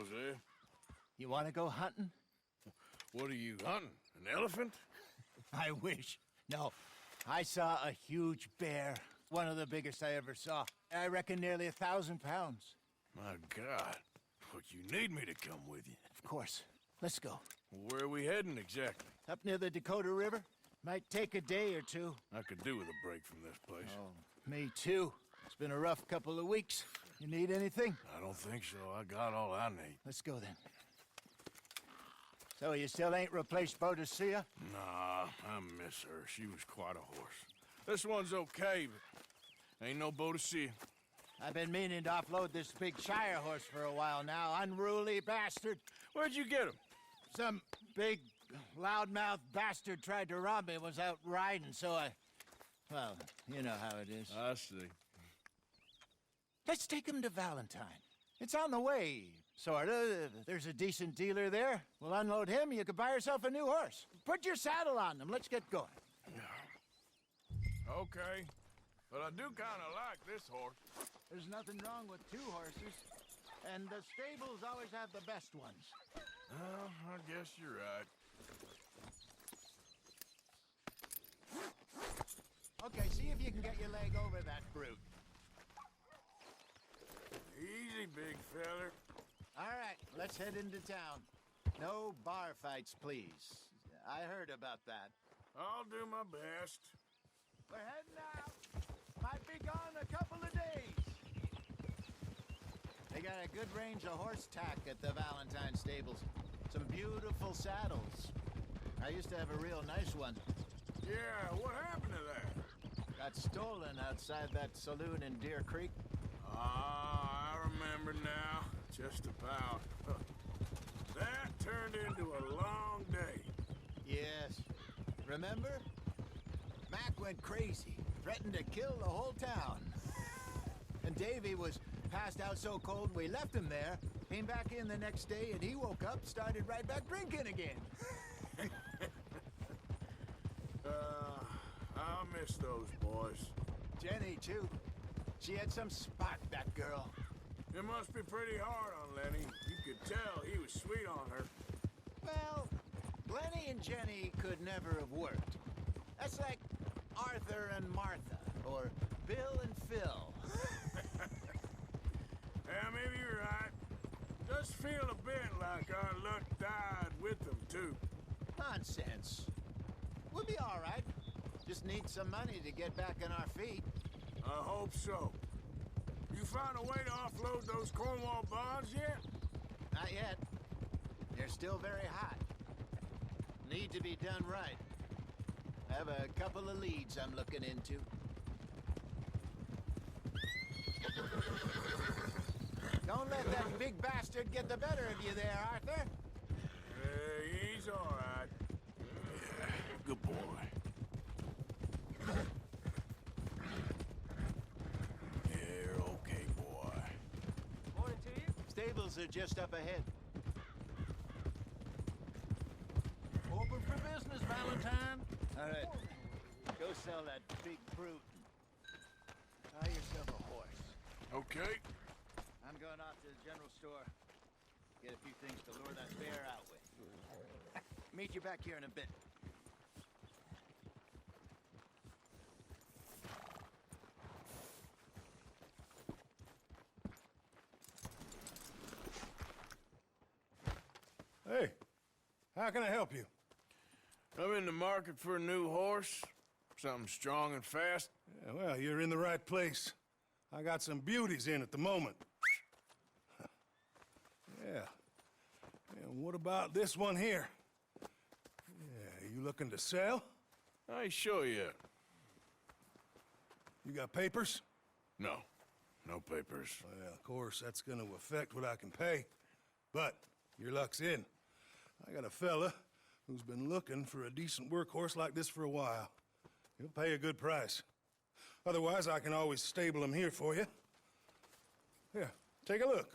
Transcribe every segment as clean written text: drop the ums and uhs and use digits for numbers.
Jose. You want to go hunting? What are you hunting? An elephant? I wish. No. I saw a huge bear. One of the biggest I ever saw. I reckon nearly 1,000 pounds. My God. But you need me to come with you. Of course. Let's go. Where are we heading exactly? Up near the Dakota River. Might take a day or two. I could do with a break from this place. Oh, me too. It's been a rough couple of weeks. You need anything? I don't think so. I got all I need. Let's go then. So you still ain't replaced Boadicea? Nah, I miss her. She was quite a horse. This one's okay, but ain't no Boadicea. I've been meaning to offload this big Shire horse for a while now. Unruly bastard. Where'd you get him? Some big, loudmouth bastard tried to rob me and was out riding, so I... Well, you know how it is. I see. Let's take him to Valentine. It's on the way, sorta. There's a decent dealer there. We'll unload him, you could buy yourself a new horse. Put your saddle on him, let's get going. Okay, but I do kinda like this horse. There's nothing wrong with two horses, and the stables always have the best ones. Well, I guess you're right. Okay, see if you can get your leg over that brute. Easy, big feller. All right, let's head into town. No bar fights, please. I heard about that. I'll do my best. We're heading out. Might be gone a couple of days. They got a good range of horse tack at the Valentine stables. Some beautiful saddles. I used to have a real nice one. Yeah, what happened to that? Got stolen outside that saloon in Deer Creek. Ah, I remember now. Just about. That turned into a long day. Yes. Remember? Mac went crazy, threatened to kill the whole town. And Davy was passed out so cold we left him there, came back in the next day, and he woke up, started right back drinking again. I'll miss those boys. Jenny, too. She had some spot, that girl. It must be pretty hard on Lenny. You could tell he was sweet on her. Well, Glenny and Jenny could never have worked. That's like Arthur and Martha, or Bill and Phil. Yeah, maybe you're right. Does feel a bit like our luck died with them, too. Nonsense. We'll be all right. Just need some money to get back on our feet. I hope so. You find a way to offload those Cornwall bonds yet? Not yet. They're still very hot. Need to be done right. I have a couple of leads I'm looking into. Don't let that big bastard get the better of you there, Arthur. He's all right. Yeah, good boy. You're okay, boy. Morning to you. Stables are just up ahead. Open for business, Valentine. All right. Go sell that big brute. Buy yourself a horse. Okay. I'm going off to the general store. Get a few things to lure that bear out with. Meet you back here in a bit. Hey, how can I help you? I'm in the market for a new horse. Something strong and fast. Yeah, well, you're in the right place. I got some beauties in at the moment. Yeah. And what about this one here? Yeah, you looking to sell? I ain't sure yet. You got papers? No. No papers. Well, of course, that's gonna affect what I can pay. But your luck's in. I got a fella who's been looking for a decent workhorse like this for a while. He'll pay a good price. Otherwise, I can always stable him here for you. Here, take a look.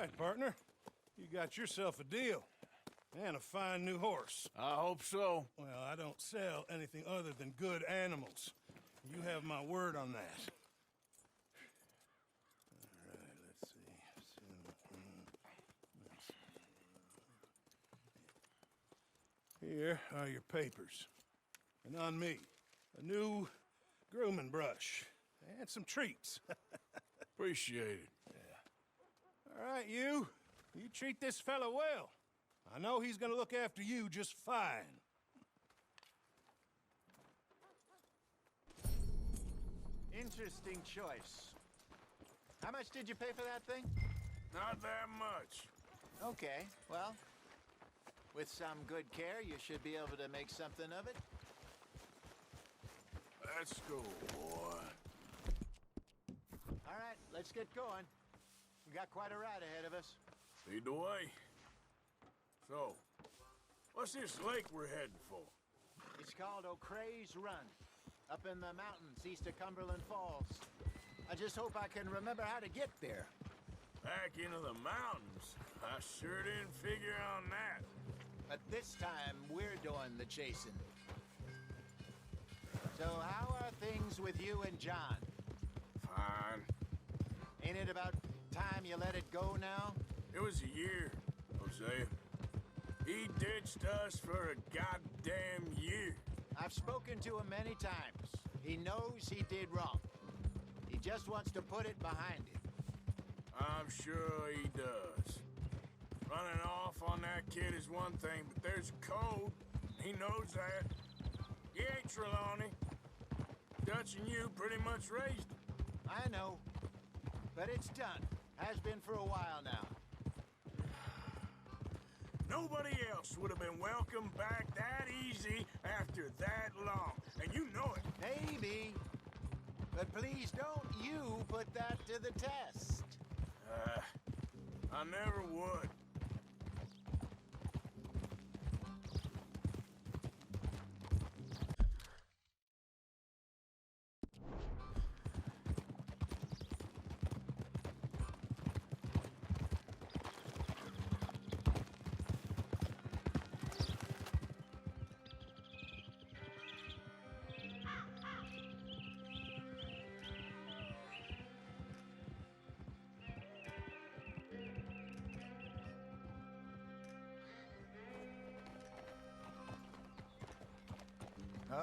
right, partner. You got yourself a deal. And a fine new horse. I hope so. Well, I don't sell anything other than good animals. You have my word on that. All right, let's see. Here are your papers. And on me, a new grooming brush. And some treats. Appreciate it. All right, you. You treat this fella well. I know he's gonna look after you just fine. Interesting choice. How much did you pay for that thing? Not that much. Okay, well, with some good care, you should be able to make something of it. Let's go, boy. All right, let's get going. We got quite a ride ahead of us. Lead the way. So, what's this lake we're heading for? It's called O'Creagh's Run, up in the mountains east of Cumberland Falls. I just hope I can remember how to get there. Back into the mountains? I sure didn't figure on that. But this time, we're doing the chasing. So how are things with you and John? Fine. Ain't it about time you let it go now? It was a year, Hosea. He ditched us for a goddamn year. I've spoken to him many times. He knows he did wrong. He just wants to put it behind him. I'm sure he does. Running off on that kid is one thing, but there's a code. He knows that. You ain't Trelawney. Dutch and you pretty much raised him. I know. But it's done. Has been for a while now. Nobody else would have been welcomed back that easy after that long. And you know it. Maybe. But please don't you put that to the test. I never would.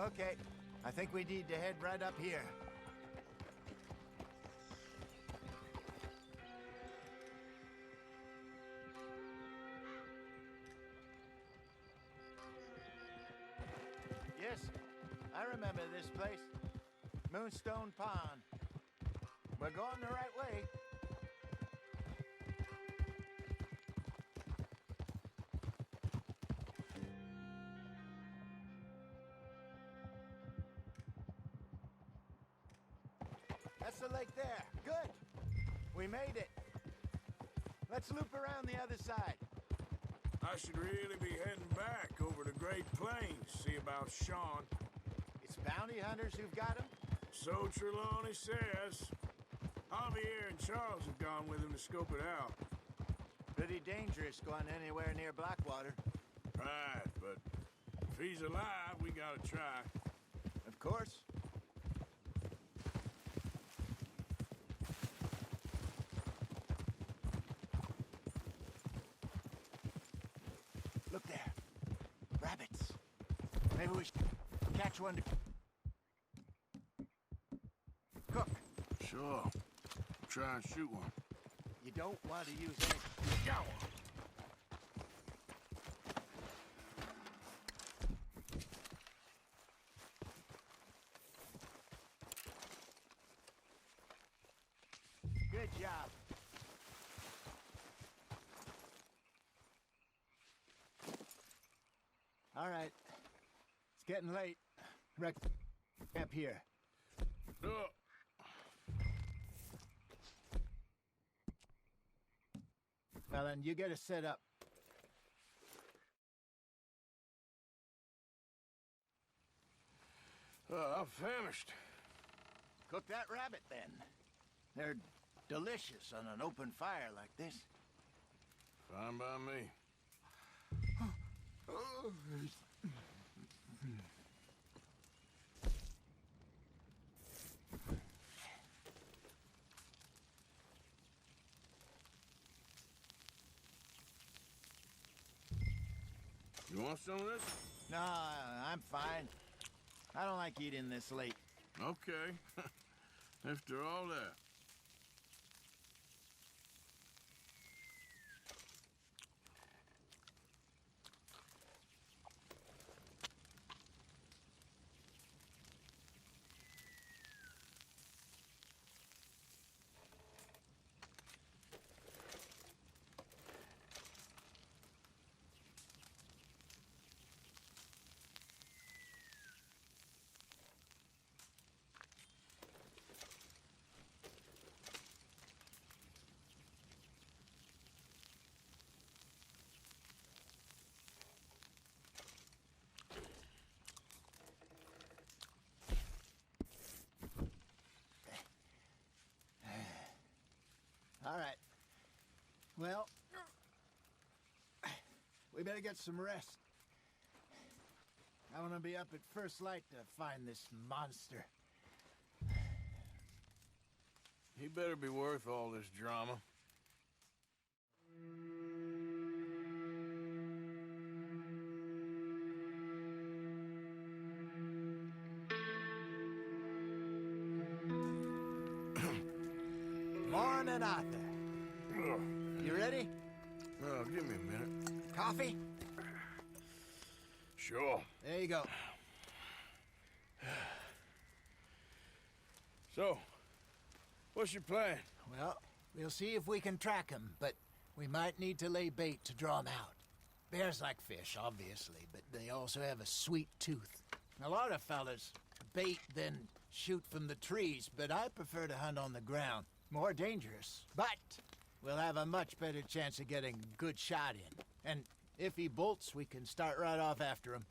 Okay. I think we need to head right up here. Yes, I remember this place. Moonstone Pond. We're going the right way. That's the lake there. Good. We made it. Let's loop around the other side. I should really be heading back over to Great Plains, see about Sean. It's bounty hunters who've got him? So Trelawney says. Javier and Charles have gone with him to scope it out. Pretty dangerous going anywhere near Blackwater. Right, but if he's alive, we gotta try. Of course. Look there. Rabbits. Maybe we should catch one to cook. Sure. Try and shoot one. You don't want to use any... Go! Good job. All right. It's getting late. Wreck camp here. Ellen, you get us set up. I'm famished. Cook that rabbit, then. They're delicious on an open fire like this. Fine by me. You want some of this? No, I'm fine. I don't like eating this late. Okay. After all that. All right. Well, we better get some rest. I want to be up at first light to find this monster. He better be worth all this drama. Morning, Arthur. You ready? Oh, give me a minute. Coffee? Sure. There you go. So, what's your plan? Well, we'll see if we can track him, but we might need to lay bait to draw him out. Bears like fish, obviously, but they also have a sweet tooth. A lot of fellas bait, then shoot from the trees, but I prefer to hunt on the ground. More dangerous, but we'll have a much better chance of getting a good shot in. And if he bolts, we can start right off after him.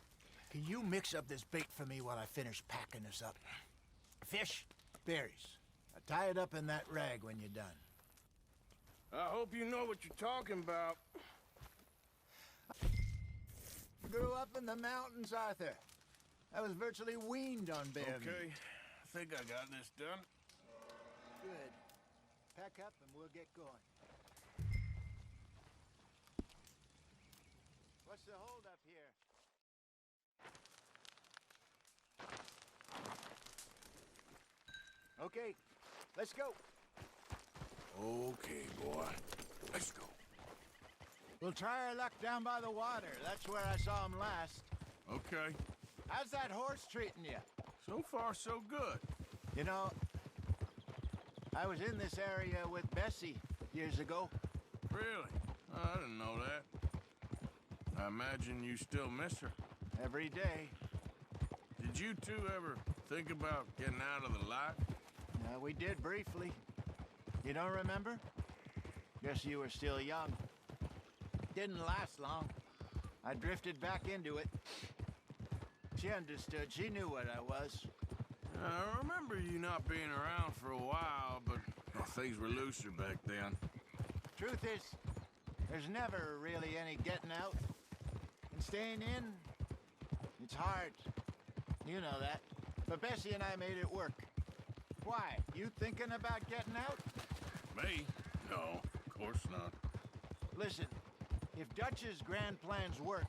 Can you mix up this bait for me while I finish packing this up? Fish, berries. Tie it up in that rag when you're done. I hope you know what you're talking about. Grew up in the mountains, Arthur. I was virtually weaned on bear meat. Okay, I think I got this done. Good. Pack up and we'll get going. What's the holdup here? Okay, let's go. Okay, boy. Let's go. We'll try our luck down by the water. That's where I saw him last. Okay. How's that horse treating you? So far, so good. You know, I was in this area with Bessie years ago. Really? Oh, I didn't know that. I imagine you still miss her. Every day. Did you two ever think about getting out of the life? We did briefly. You don't remember? Guess you were still young. Didn't last long. I drifted back into it. She understood. She knew what I was. I remember you not being around for a while, but things were looser back then. Truth is, there's never really any getting out. And staying in, it's hard. You know that. But Bessie and I made it work. Why? You thinking about getting out? Me? No, of course not. Listen, if Dutch's grand plans work,